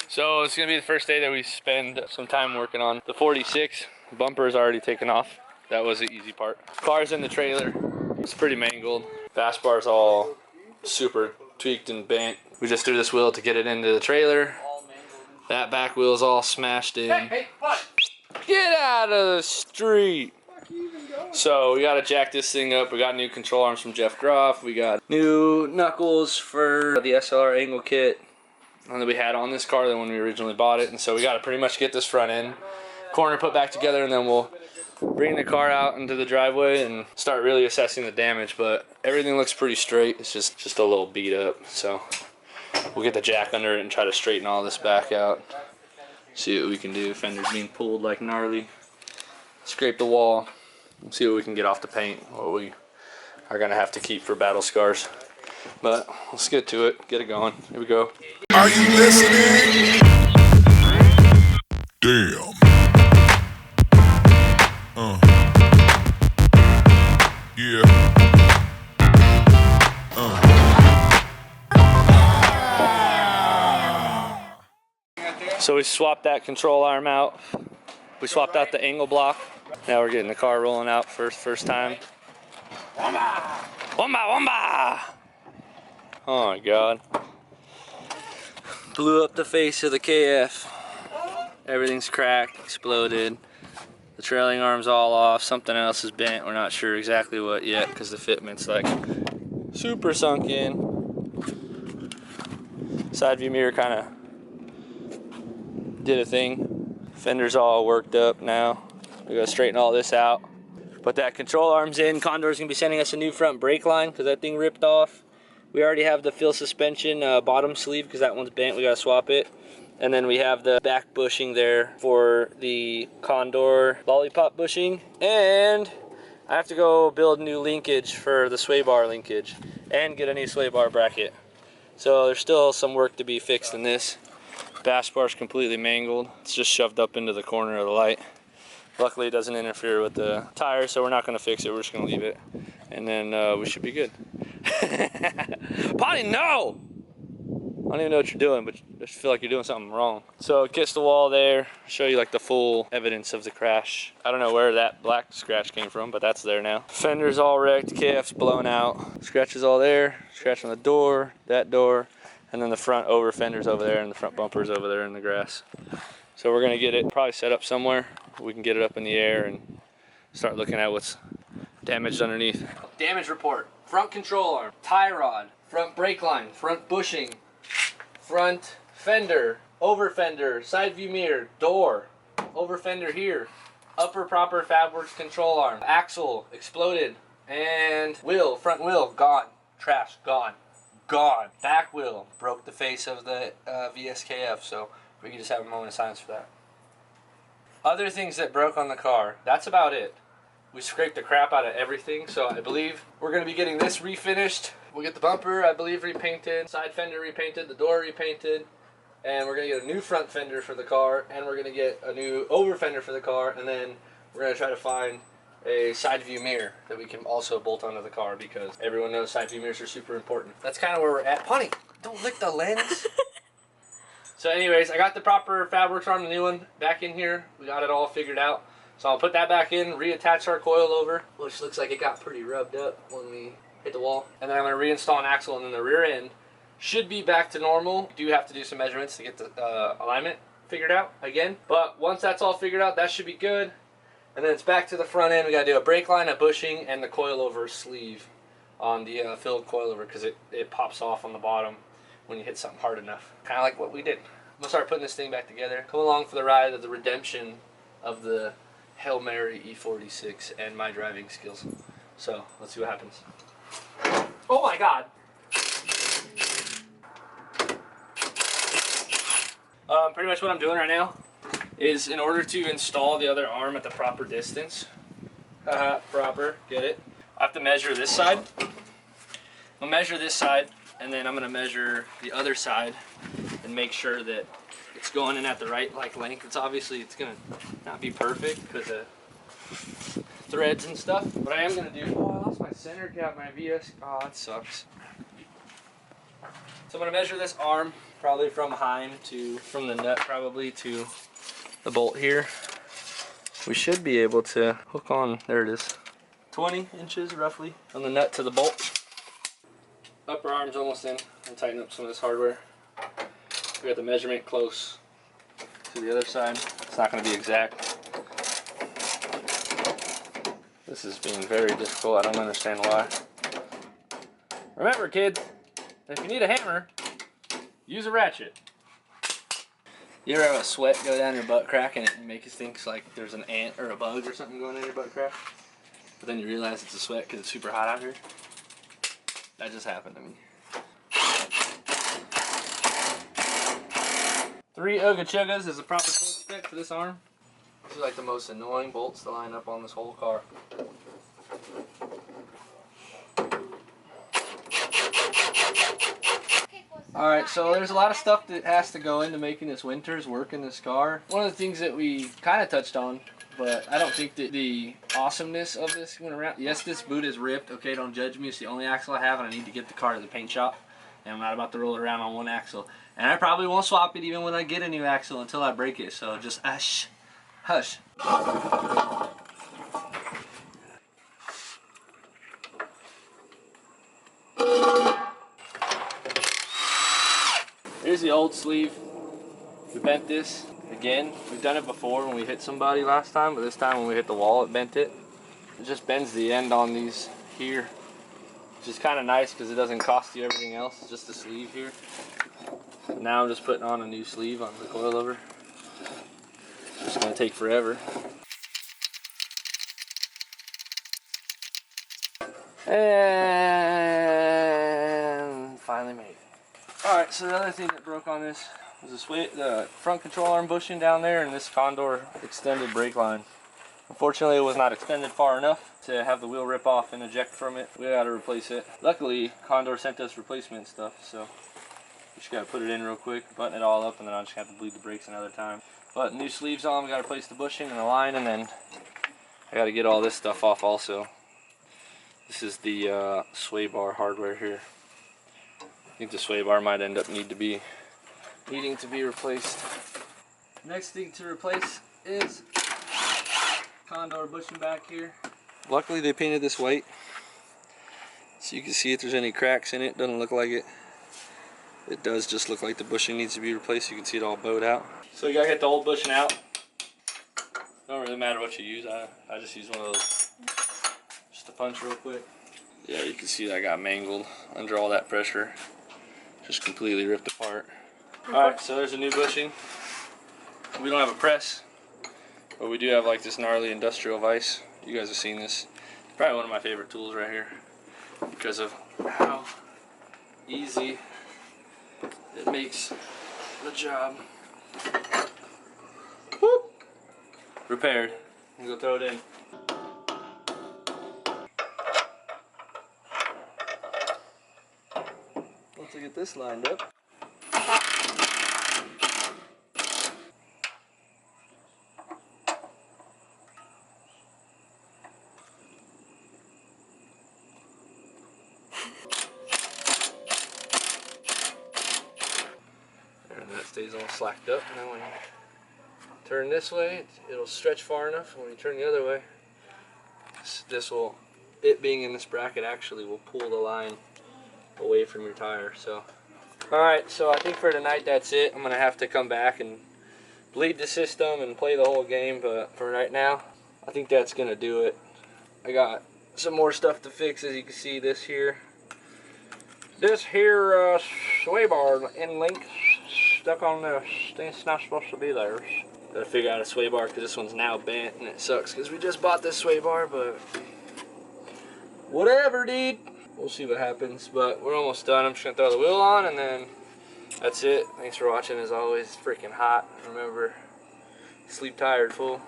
So it's gonna be the first day that we spend some time working on the 46. Bumper is already taken off. That was the easy part. Car's in the trailer. It's pretty mangled. Fast bar's all super tweaked and bent. We just threw this wheel to get it into the trailer. That back wheel's all smashed in. Hey, what? Get out of the street. So we gotta jack this thing up. We got new control arms from Jeff Groff. We got new knuckles for the SLR angle kit that we had on this car than when we originally bought it. And so we gotta pretty much get this front end corner put back together, and then we'll bring the car out into the driveway and start really assessing the damage. But everything looks pretty straight. It's just a little beat up. So we'll get the jack under it and try to straighten all this back out. See what we can do. Fender's being pulled like gnarly. Scrape the wall. See what we can get off the paint. What we are gonna have to keep for battle scars. But let's get to it. Get it going. Here we go. Are you listening? Damn. Yeah. So we swapped that control arm out. We swapped out the angle block. Now we're getting the car rolling out first time. Wamba! Wamba! Wamba! Oh my God. Blew up the face of the KF. Everything's cracked, exploded. The trailing arm's all off. Something else is bent. We're not sure exactly what yet because the fitment's like super sunk in. Side view mirror kind of did a thing. Fender's all worked up now. We gotta straighten all this out. Put that control arms in. Condor's gonna be sending us a new front brake line because that thing ripped off. We already have the fill suspension bottom sleeve because that one's bent. We gotta swap it. And then we have the back bushing there for the Condor lollipop bushing. And I have to go build new linkage for the sway bar linkage and get a new sway bar bracket. So there's still some work to be fixed in this. Bass bar's completely mangled. It's just shoved up into the corner of the light. Luckily it doesn't interfere with the tire, so we're not gonna fix it, we're just gonna leave it. And then we should be good. Potty, no! I don't even know what you're doing, but I just feel like you're doing something wrong. So kiss the wall there, show you like the full evidence of the crash. I don't know where that black scratch came from, but that's there now. Fender's all wrecked, KF's blown out. Scratches all there, scratch on the door, that door, and then the front over fender's over there and the front bumper's over there in the grass. So we're gonna get it probably set up somewhere. We can get it up in the air and start looking at what's damaged underneath. Damage report: front control arm, tie rod, front brake line, front bushing, front fender, over fender, side view mirror, door, over fender here, upper proper Fabworks control arm, axle exploded, and wheel, front wheel gone, trash gone, gone. Back wheel broke the face of the VSKF, so we can just have a moment of silence for that. Other things that broke on the car, that's about it. We scraped the crap out of everything, so I believe we're going to be getting this refinished. We'll get the bumper, I believe, repainted, side fender repainted, the door repainted, and we're going to get a new front fender for the car, and we're going to get a new over fender for the car, and then we're going to try to find a side view mirror that we can also bolt onto the car because everyone knows side view mirrors are super important. That's kind of where we're at. Honey, don't lick the lens. So anyways, I got the proper Fabworks arm, the new one, back in here. We got it all figured out. So I'll put that back in, reattach our coil over, which looks like it got pretty rubbed up when we hit the wall. And then I'm going to reinstall an axle, and then the rear end should be back to normal. We do have to do some measurements to get the alignment figured out again. But once that's all figured out, that should be good. And then it's back to the front end. We got to do a brake line, a bushing, and the coilover sleeve on the filled coilover because it pops off on the bottom when you hit something hard enough. Kind of like what we did. I'm going to start putting this thing back together. Come along for the ride of the redemption of the Hail Mary E46 and my driving skills. So let's see what happens. Oh my God! Pretty much what I'm doing right now is in order to install the other arm at the proper distance, proper, get it? I have to measure this side. I'll measure this side, and then I'm going to measure the other side and make sure that it's going in at the right length. It's obviously it's going to not be perfect because of threads and stuff, but I am going to do. Oh, I lost my center cap, my VS. Oh, that sucks. So I'm going to measure this arm probably from from the nut probably to the bolt here. We should be able to hook on, there it is, 20 inches roughly from the nut to the bolt. Upper arm's almost in, and tighten up some of this hardware. We got the measurement close to the other side. It's not going to be exact. This is being very difficult. I don't understand why. Remember, kids, if you need a hammer, use a ratchet. You ever have a sweat go down your butt crack and it makes you think like there's an ant or a bug or something going down your butt crack? But then you realize it's a sweat because it's super hot out here? That just happened to me. 3 Ugga Chuggas is the proper torque spec for this arm. These are like the most annoying bolts to line up on this whole car. Alright, so there's a lot of stuff that has to go into making this Winters work in this car. One of the things that we kind of touched on, but I don't think that the awesomeness of this went around. Yes, this boot is ripped. Okay, don't judge me. It's the only axle I have, and I need to get the car to the paint shop. And I'm not about to roll it around on one axle. And I probably won't swap it even when I get a new axle until I break it. So just hush. Hush. Here's the old sleeve. We bent this again. We've done it before when we hit somebody last time, but this time when we hit the wall it bent it. It just bends the end on these here, which is kind of nice because it doesn't cost you everything else. It's just the sleeve here. Now I'm just putting on a new sleeve on the coilover. It's going to take forever. And finally made it. Alright, so the other thing that broke on this was the front control arm bushing down there and this Condor extended brake line. Unfortunately, it was not extended far enough to have the wheel rip off and eject from it. We got to replace it. Luckily, Condor sent us replacement stuff, so we just got to put it in real quick, button it all up, and then I'll just have to bleed the brakes another time. But new sleeves on, we got to replace the bushing and the line, and then I got to get all this stuff off also. This is the sway bar hardware here. I think the sway bar might end up needing to be replaced. Next thing to replace is Condor bushing back here. Luckily they painted this white, so you can see if there's any cracks in it. Doesn't look like it. It does just look like the bushing needs to be replaced. You can see it all bowed out. So you gotta get the old bushing out. Don't really matter what you use. I just use one of those just to punch real quick. Yeah, you can see that got mangled under all that pressure. Just completely ripped apart. Alright, so there's a new bushing. We don't have a press, but we do have like this gnarly industrial vise. You guys have seen this. It's probably one of my favorite tools right here because of how easy it makes the job. Whoop. Repaired. I'm gonna throw it in. Once I get this lined up. And that stays all slacked up. And then when you turn this way, it'll stretch far enough. And when you turn the other way, it being in this bracket actually will pull the line away from your tire. So alright, so I think for tonight that's it. I'm gonna have to come back and bleed the system and play the whole game, but for right now I think that's gonna do it. I got some more stuff to fix. As you can see, this here sway bar end link stuck on this. It's not supposed to be there. Gotta figure out a sway bar because this one's now bent and it sucks because we just bought this sway bar, but whatever, dude. We'll see what happens, but we're almost done. I'm just gonna throw the wheel on and then that's it. Thanks for watching. As always, it's freaking hot. Remember, sleep tired, fool.